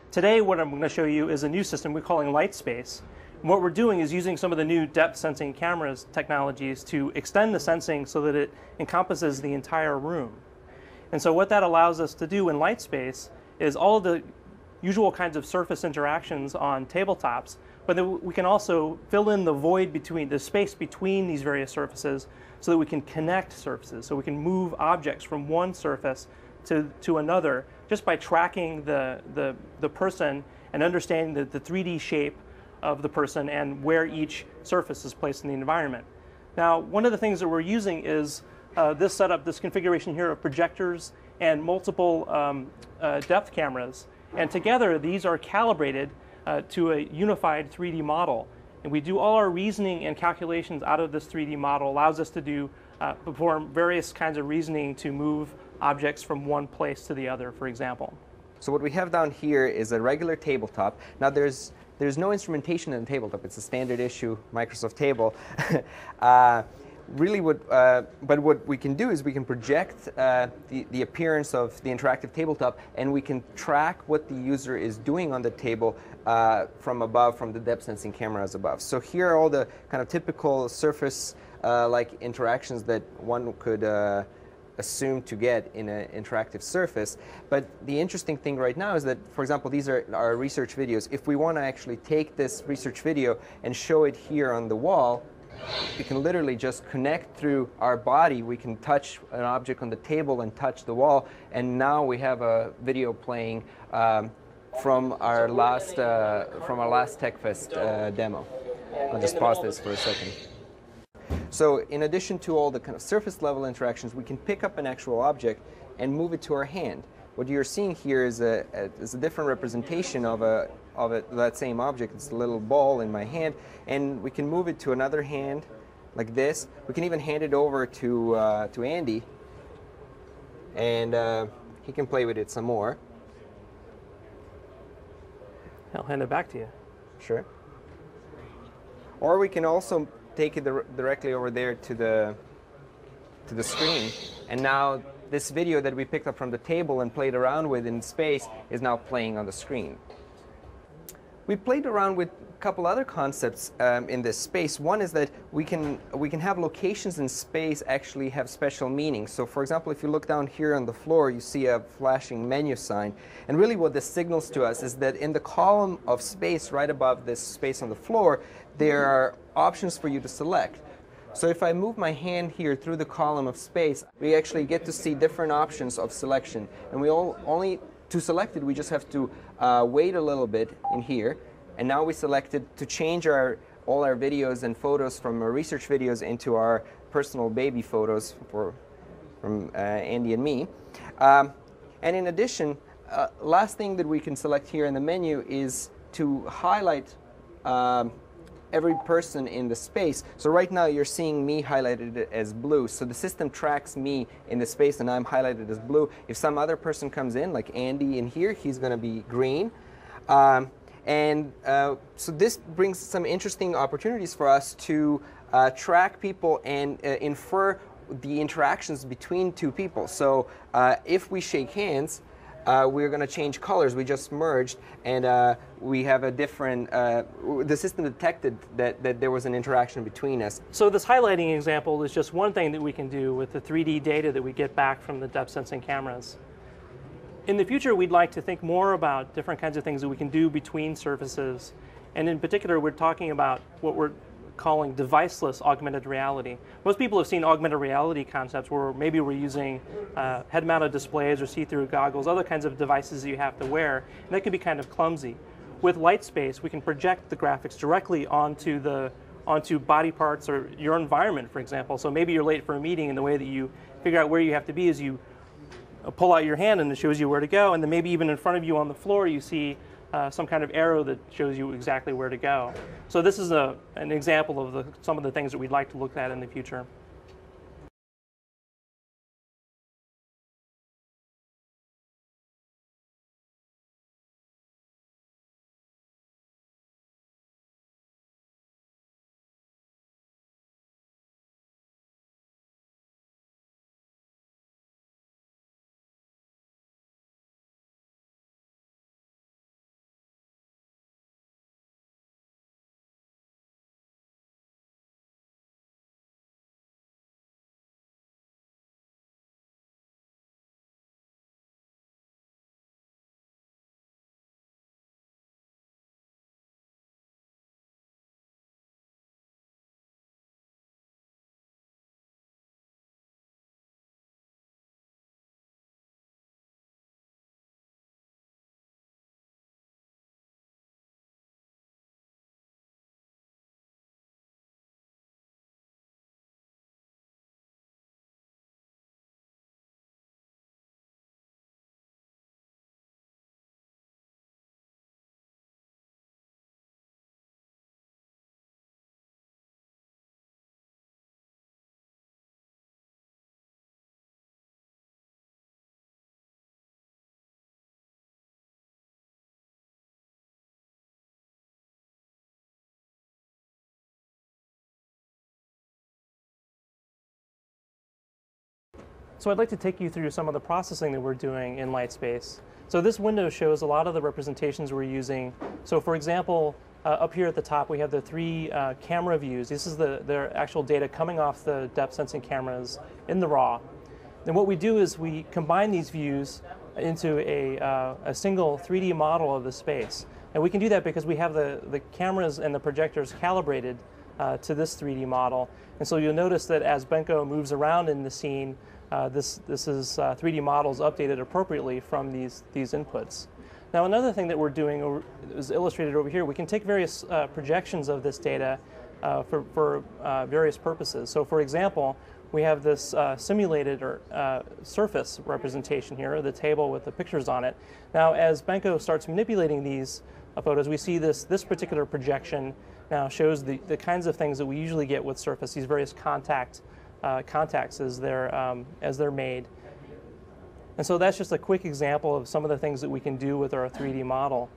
Today what I'm going to show you is a new system we're calling Lightspace. And what we're doing is using some of the new depth sensing cameras technologies to extend the sensing so that it encompasses the entire room. And so what that allows us to do in Lightspace is all of the usual kinds of surface interactions on tabletops, but then we can also fill in the void between, the space between these various surfaces so that we can connect surfaces, so we can move objects from one surface to another just by tracking the person and understanding the 3D shape of the person and where each surface is placed in the environment. Now, one of the things that we're using is this setup, this configuration here of projectors and multiple depth cameras. And together, these are calibrated to a unified 3D model. And we do all our reasoning and calculations out of this 3D model. Allows us to perform various kinds of reasoning to move objects from one place to the other, for example. So what we have down here is a regular tabletop. Now there's no instrumentation in the tabletop. It's a standard issue Microsoft table. Really, but what we can do is we can project the appearance of the interactive tabletop, and we can track what the user is doing on the table from above, from the depth sensing cameras above. So here are all the kind of typical surface like interactions that one could assume to get in an interactive surface. But the interesting thing right now is that, for example, these are our research videos. If we want to actually take this research video and show it here on the wall, we can literally just connect through our body. We can touch an object on the table and touch the wall, and now we have a video playing from our last TechFest demo. I'll just pause this for a second. So in addition to all the kind of surface level interactions, we can pick up an actual object and move it to our hand. What you're seeing here is a different representation of that same object. It's a little ball in my hand, and we can move it to another hand like this. We can even hand it over to Andy, and he can play with it some more. I'll hand it back to you. Sure. Or we can also take it directly over there to the screen, and now this video that we picked up from the table and played around with in space is now playing on the screen. We played around with a couple other concepts in this space. One is that we can have locations in space actually have special meanings. So for example, if you look down here on the floor, you see a flashing menu sign. And really what this signals to us is that in the column of space right above this space on the floor, there are options for you to select. So if I move my hand here through the column of space, we actually get to see different options of selection. And to select it, we just have to wait a little bit in here. And now we selected to change all our videos and photos from our research videos into our personal baby photos from Andy and me. And in addition, last thing that we can select here in the menu is to highlight every person in the space. So right now you're seeing me highlighted as blue. So the system tracks me in the space and I'm highlighted as blue. If some other person comes in, like Andy in here, he's going to be green. So this brings some interesting opportunities for us to track people and infer the interactions between two people. So if we shake hands, we're going to change colors. We just merged, and we have a different, the system detected that there was an interaction between us. So this highlighting example is just one thing that we can do with the 3D data that we get back from the depth sensing cameras. In the future, we'd like to think more about different kinds of things that we can do between surfaces. And in particular, we're talking about what we're calling deviceless augmented reality. Most people have seen augmented reality concepts where maybe we're using head-mounted displays or see-through goggles, other kinds of devices that you have to wear, and that can be kind of clumsy. With Lightspace, we can project the graphics directly onto body parts or your environment, for example. So maybe you're late for a meeting, and the way that you figure out where you have to be is you pull out your hand and it shows you where to go, and then maybe even in front of you on the floor you see some kind of arrow that shows you exactly where to go. So this is an example of some of the things that we'd like to look at in the future. So I'd like to take you through some of the processing that we're doing in Lightspace. So this window shows a lot of the representations we're using. So for example, up here at the top we have the three camera views. This is the actual data coming off the depth sensing cameras in the raw. And what we do is we combine these views into a single 3D model of the space. And we can do that because we have the cameras and the projectors calibrated to this 3D model. And so you'll notice that as Benko moves around in the scene, this is 3D models updated appropriately from these inputs. Now another thing that we're doing is illustrated over here. We can take various projections of this data for various purposes. So for example, we have this simulated or surface representation here, the table with the pictures on it. Now as Benko starts manipulating these photos, we see this particular projection now shows the kinds of things that we usually get with surface, these various contacts as they're made. And so that's just a quick example of some of the things that we can do with our 3D model.